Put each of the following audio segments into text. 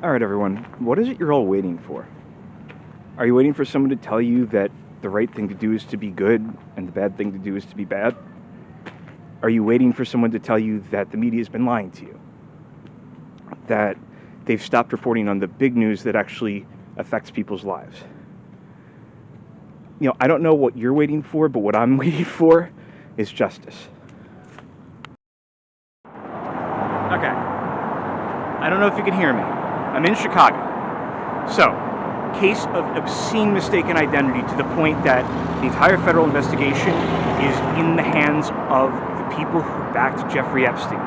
All right, everyone, what is it you're all waiting for? Are you waiting for someone to tell you that the right thing to do is to be good and the bad thing to do is to be bad? Are you waiting for someone to tell you that the media has been lying to you? That they've stopped reporting on the big news that actually affects people's lives? You know, I don't know what you're waiting for, but what I'm waiting for is justice. Okay. I don't know if you can hear me. I'm in Chicago. So, case of obscene mistaken identity to the point that the entire federal investigation is in the hands of the people who backed Jeffrey Epstein.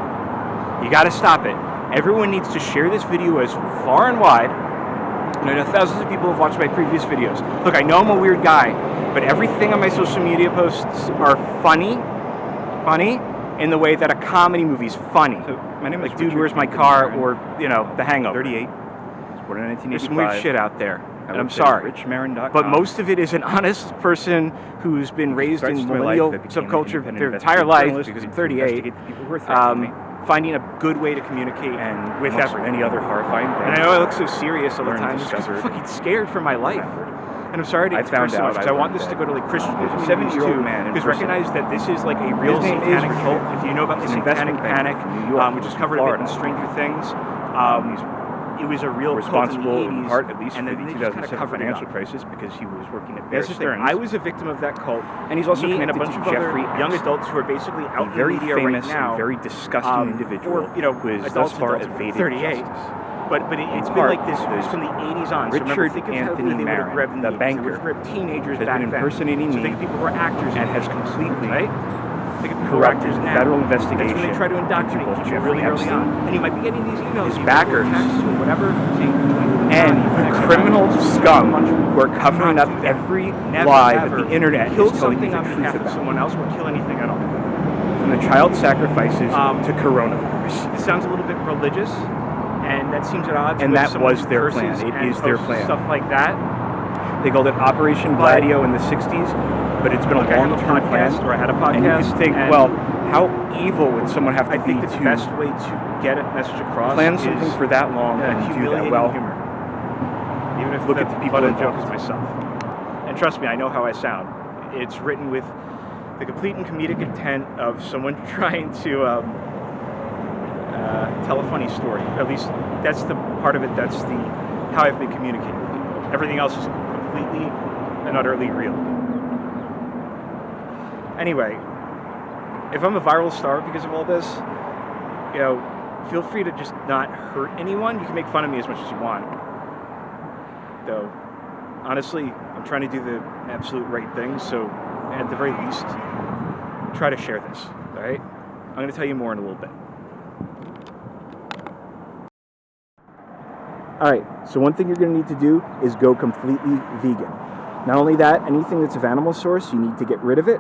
You gotta stop it. Everyone needs to share this video as far and wide. And I know thousands of people have watched my previous videos. Look, I know I'm a weird guy, but everything on my social media posts are funny in the way that a comedy movie's funny. So, my name is like, Dude, Where's My Car, or, you know, The Hangover. 38. Born in 1985. There's some weird shit out there, and I'm sorry. But most of it is an honest person who's been raised in millennial subculture their entire life, because I'm 38, finding a good way to communicate and with any other horrifying thing. And I know I look so serious all the time because I'm fucking scared for my life. And I'm sorry to express so much, because I want this to go to like Christian communities too, because recognize that this is like a real satanic cult. If you know about the satanic panic, which is covered a bit in Stranger Things, it was a real responsible cult in the 80s, part, at least, and then the 2007 financial crisis, because he was working at Bear Stearns. I was a victim of that cult, and he's also connected to Jeffrey young adults who are basically out in the media right now, and very disgusting individual, you know, who is thus far evaded 38. But it's been like this from the 80s on. Richard Anthony Marin, the banker, teenagers has been impersonating me. So think people were actors and has completely corrupted federal investigation. That's when they try to indoctrinate people really early on. And you might be getting these emails, his backers, or whatever, and the criminal scum who are covering up every lie that the internet is telling you the truth about. Someone else would kill anything at all. From the child sacrifices to coronavirus. It sounds a little bit religious. And that seems at odds with that was their plan. It is their plan. Stuff like that. They called it Operation Gladio in the 60s, but it's been a long-term plan. Or I had a podcast. And you just think, well, how evil would someone have to be to... I think the best way to get a message across plan something for that long and do that well. Humor. Even if look at the people that joke as myself. And trust me, I know how I sound. It's written with the complete and comedic intent of someone trying to... tell a funny story. At least that's the part of it. That's the how I've been communicating with people. Everything else is completely and utterly real. Anyway, if I'm a viral star because of all this, you know, feel free to just not hurt anyone. You can make fun of me as much as you want. Though, honestly, I'm trying to do the absolute right thing. So, at the very least, try to share this. All right? I'm going to tell you more in a little bit. Alright, so one thing you're going to need to do is go completely vegan. Not only that, anything that's of animal source, you need to get rid of it.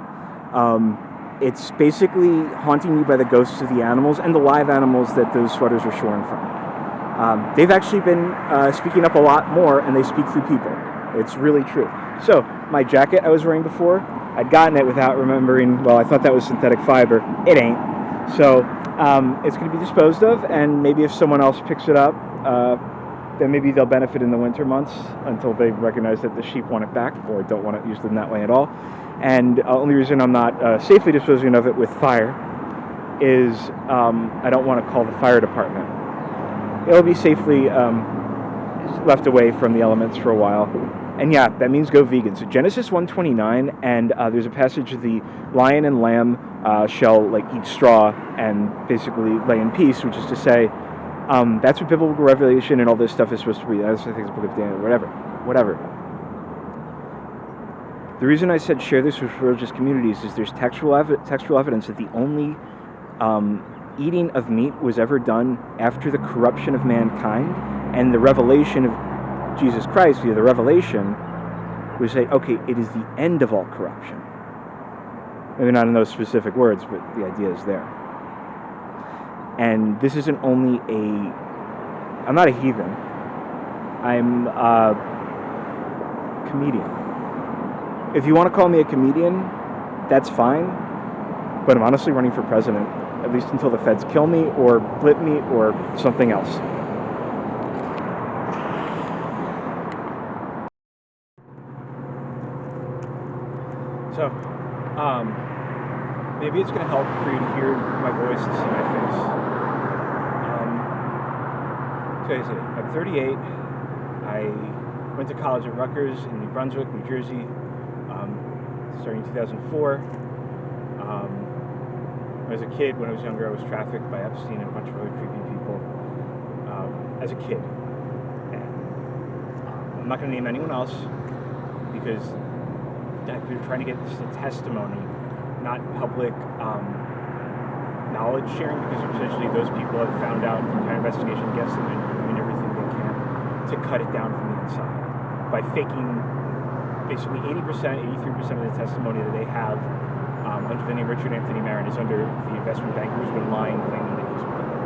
It's basically haunting you by the ghosts of the animals and the live animals that those sweaters are shorn from. They've actually been speaking up a lot more, and they speak through people. It's really true. So, my jacket I was wearing before, I'd gotten it without remembering, well, I thought that was synthetic fiber. It ain't. So, it's going to be disposed of, and maybe if someone else picks it up, then maybe they'll benefit in the winter months until they recognize that the sheep want it back or don't want it used in that way at all. And the only reason I'm not safely disposing of it with fire is I don't want to call the fire department. It'll be safely left away from the elements for a while. And yeah, that means go vegan. So Genesis 1:29, and there's a passage of the lion and lamb shall like eat straw and basically lay in peace, which is to say, that's what biblical revelation and all this stuff is supposed to be. That's, I think, the book of Daniel, whatever. The reason I said share this with religious communities is there's textual evidence that the only eating of meat was ever done after the corruption of mankind, and the revelation of Jesus Christ via the revelation was say, okay, it is the end of all corruption. Maybe not in those specific words, but the idea is there. And this isn't only I'm not a heathen. I'm a comedian. If you want to call me a comedian, that's fine. But I'm honestly running for president, at least until the feds kill me or flip me or something else. So, maybe it's going to help for you to hear my voice and see my face. I'm 38. I went to college at Rutgers in New Brunswick, New Jersey, starting in 2004. When I was a kid, when I was younger, I was trafficked by Epstein and a bunch of other creepy people as a kid. And I'm not going to name anyone else because they're trying to get this testimony, not public knowledge sharing, because essentially those people have found out the entire investigation against them and doing everything they can to cut it down from the inside by faking basically 80%, 83% of the testimony that they have under the name Richard Anthony Marin is under the investment banker who's been lying, claiming that he's a criminal.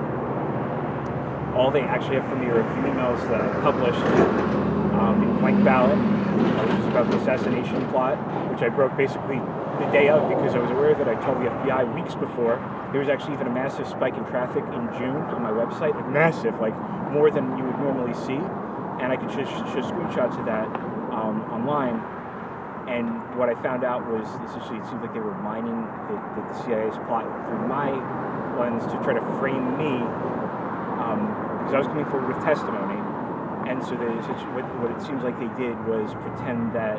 All they actually have from me are a few emails that I published in Blank Ballot, which is about the assassination plot, which I broke basically the day of because I was aware that I told the FBI weeks before. There was actually even a massive spike in traffic in June on my website, like massive, like more than you would normally see, and I could show screenshots of that online. And what I found out was, essentially, it seemed like they were mining the CIA's plot through my lens to try to frame me, because I was coming forward with testimony. And so what it seems like they did was pretend that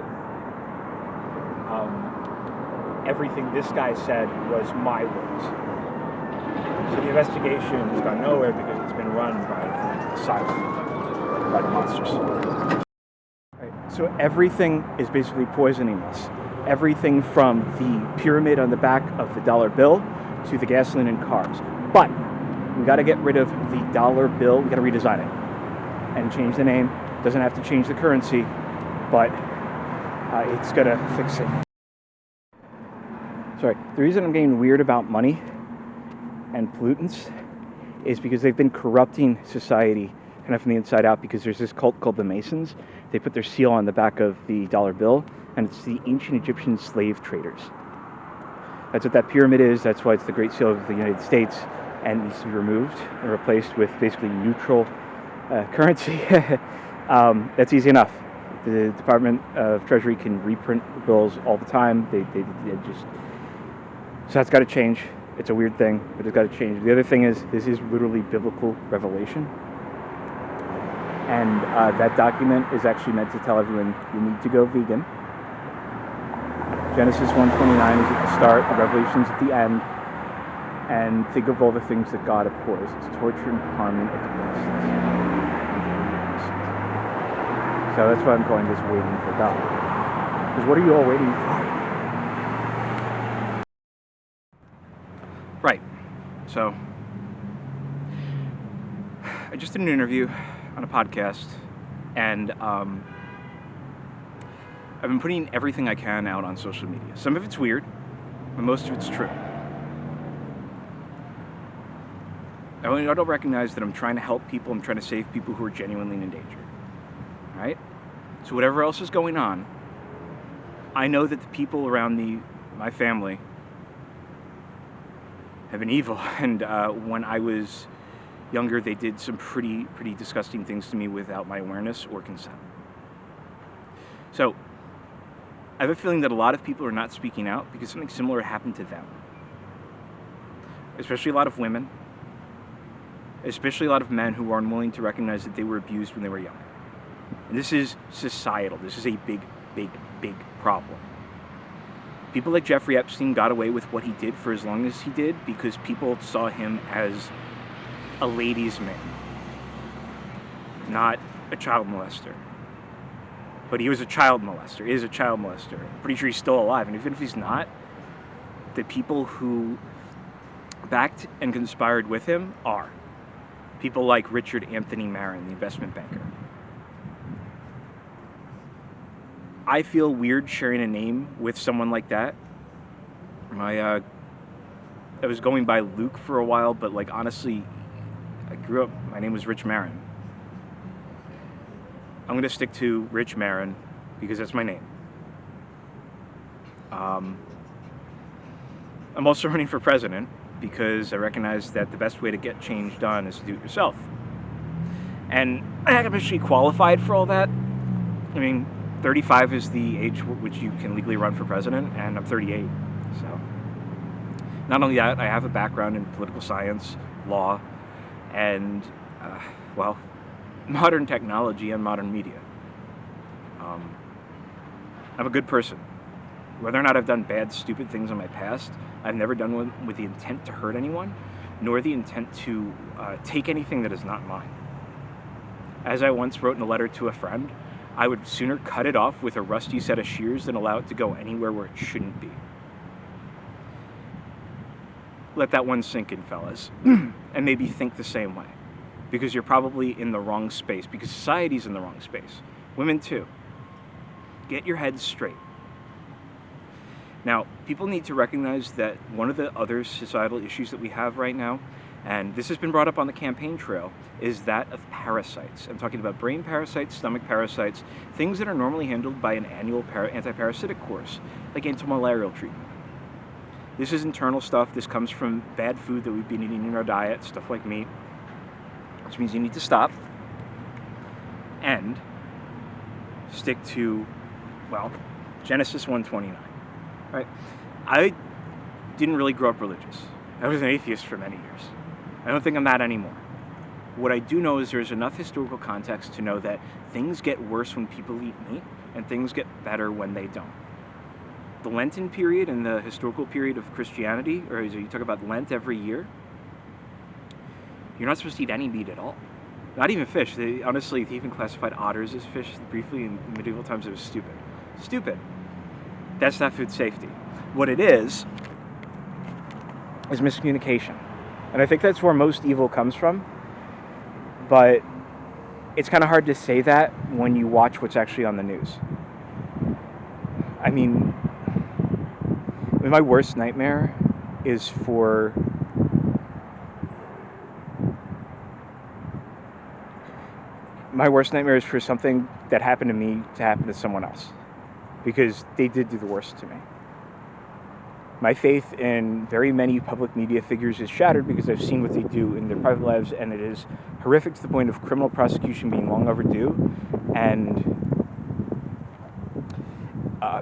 everything this guy said was my words. So the investigation has gone nowhere because it's been run by the monsters. So everything is basically poisoning us. Everything from the pyramid on the back of the dollar bill to the gasoline in cars. But we got to get rid of the dollar bill. We got to redesign it and change the name. Doesn't have to change the currency, but it's gonna fix it. Sorry, the reason I'm getting weird about money and pollutants is because they've been corrupting society kind of from the inside out, because there's this cult called the Masons. They put their seal on the back of the dollar bill, and it's the ancient Egyptian slave traders. That's what that pyramid is. That's why it's the Great Seal of the United States, and it needs to be removed and replaced with basically neutral currency. That's easy enough. The Department of Treasury can reprint bills all the time. They just... So that's got to change. It's a weird thing, but it's got to change. The other thing is, this is literally biblical revelation. And that document is actually meant to tell everyone you need to go vegan. Genesis 1:29 is at the start, the Revelation's at the end. And think of all the things that God abhors. It's torture and harming of the innocent. So that's why I'm calling this waiting for God. Because what are you all waiting for? Right. So I just did an interview on a podcast, and I've been putting everything I can out on social media. Some of it's weird, but most of it's true. I don't recognize that I'm trying to help people. I'm trying to save people who are genuinely in danger. Right? So whatever else is going on, I know that the people around me, my family, have been evil. And when I was younger, they did some pretty disgusting things to me without my awareness or consent. So I have a feeling that a lot of people are not speaking out because something similar happened to them. Especially a lot of women. Especially a lot of men who are unwilling to recognize that they were abused when they were young. And this is societal. This is a big problem. People like Jeffrey Epstein got away with what he did for as long as he did because people saw him as a ladies' man, not a child molester. But he was a child molester, is a child molester. I'm pretty sure he's still alive. And even if he's not, the people who backed and conspired with him are people like Richard Anthony Marin, the investment banker. I feel weird sharing a name with someone like that. I was going by Luke for a while, but like honestly, I grew up, my name was Rich Marin. I'm going to stick to Rich Marin because that's my name. I'm also running for president because I recognize that the best way to get change done is to do it yourself. And I'm actually qualified for all that. I mean, 35 is the age which you can legally run for president, and I'm 38. So, not only that, I have a background in political science, law, and, well, modern technology and modern media. I'm a good person. Whether or not I've done bad, stupid things in my past, I've never done one with the intent to hurt anyone, nor the intent to take anything that is not mine. As I once wrote in a letter to a friend, I would sooner cut it off with a rusty set of shears than allow it to go anywhere where it shouldn't be. Let that one sink in, fellas, and maybe think the same way, because you're probably in the wrong space, because society's in the wrong space. Women too. Get your heads straight. Now, people need to recognize that one of the other societal issues that we have right now, and this has been brought up on the campaign trail, is that of parasites. I'm talking about brain parasites, stomach parasites, things that are normally handled by an annual anti-parasitic course, like antimalarial treatment. This is internal stuff. This comes from bad food that we've been eating in our diet, stuff like meat, which means you need to stop and stick to, well, Genesis 1:29. Right? I didn't really grow up religious. I was an atheist for many years. I don't think I'm that anymore. What I do know is there's enough historical context to know that things get worse when people eat meat, and things get better when they don't. The Lenten period and the historical period of Christianity, or as you talk about Lent every year, you're not supposed to eat any meat at all. Not even fish. Honestly, they even classified otters as fish briefly in medieval times. It was stupid. Stupid. That's not food safety. What it is miscommunication. And I think that's where most evil comes from. But it's kind of hard to say that when you watch what's actually on the news. I mean, my worst nightmare is for something that happened to me to happen to someone else. Because they did do the worst to me. My faith in very many public media figures is shattered because I've seen what they do in their private lives, and it is horrific to the point of criminal prosecution being long overdue, and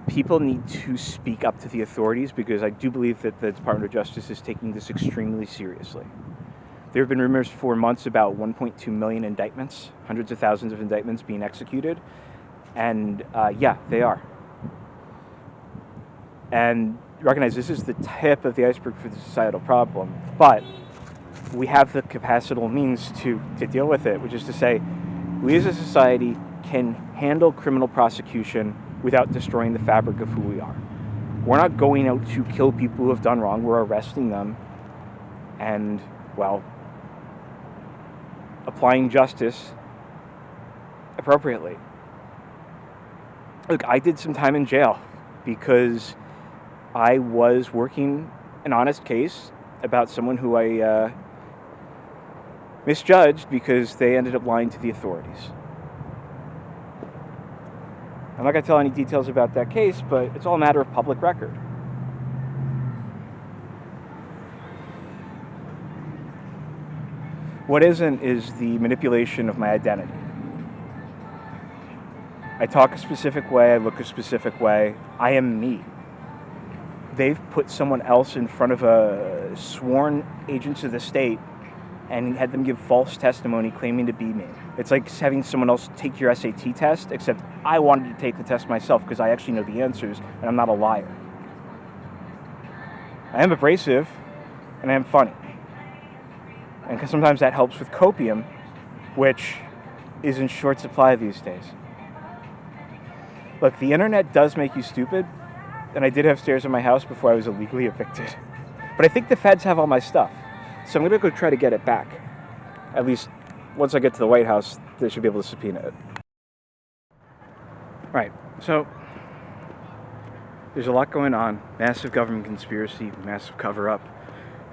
people need to speak up to the authorities, because I do believe that the Department of Justice is taking this extremely seriously. There have been rumors for months about 1.2 million indictments, hundreds of thousands of indictments being executed, and yeah, they are. And recognize this is the tip of the iceberg for the societal problem, but we have the capacital means to deal with it, which is to say, we as a society can handle criminal prosecution without destroying the fabric of who we are. We're not going out to kill people who have done wrong. We're arresting them and, well, applying justice appropriately. Look, I did some time in jail because I was working an honest case about someone who I misjudged because they ended up lying to the authorities. I'm not going to tell any details about that case, but it's all a matter of public record. What isn't is the manipulation of my identity. I talk a specific way, I look a specific way. I am me. They've put someone else in front of a sworn agents of the state and had them give false testimony claiming to be me. It's like having someone else take your SAT test, except I wanted to take the test myself because I actually know the answers and I'm not a liar. I am abrasive and I am funny. And sometimes that helps with copium, which is in short supply these days. Look, the internet does make you stupid, and I did have stairs in my house before I was illegally evicted. But I think the feds have all my stuff, so I'm going to go try to get it back. At least, once I get to the White House, they should be able to subpoena it. Right, so there's a lot going on. Massive government conspiracy, massive cover-up,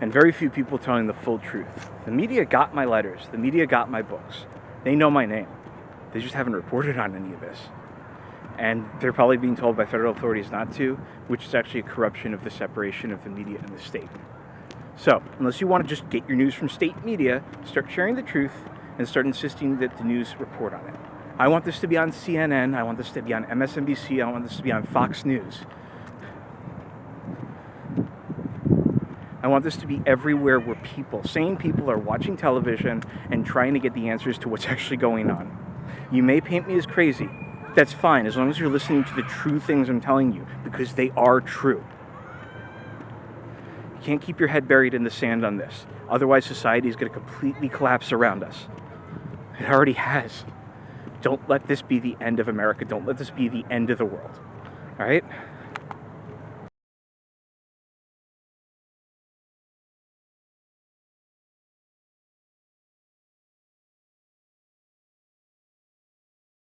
and very few people telling the full truth. The media got my letters. The media got my books. They know my name. They just haven't reported on any of this. And they're probably being told by federal authorities not to, which is actually a corruption of the separation of the media and the state. So, unless you want to just get your news from state media, start sharing the truth and start insisting that the news report on it. I want this to be on CNN. I want this to be on MSNBC. I want this to be on Fox News. I want this to be everywhere where sane people are watching television and trying to get the answers to what's actually going on. You may paint me as crazy. That's fine, as long as you're listening to the true things I'm telling you, because they are true. You can't keep your head buried in the sand on this. Otherwise, society is going to completely collapse around us. It already has. Don't let this be the end of America. Don't let this be the end of the world. All right?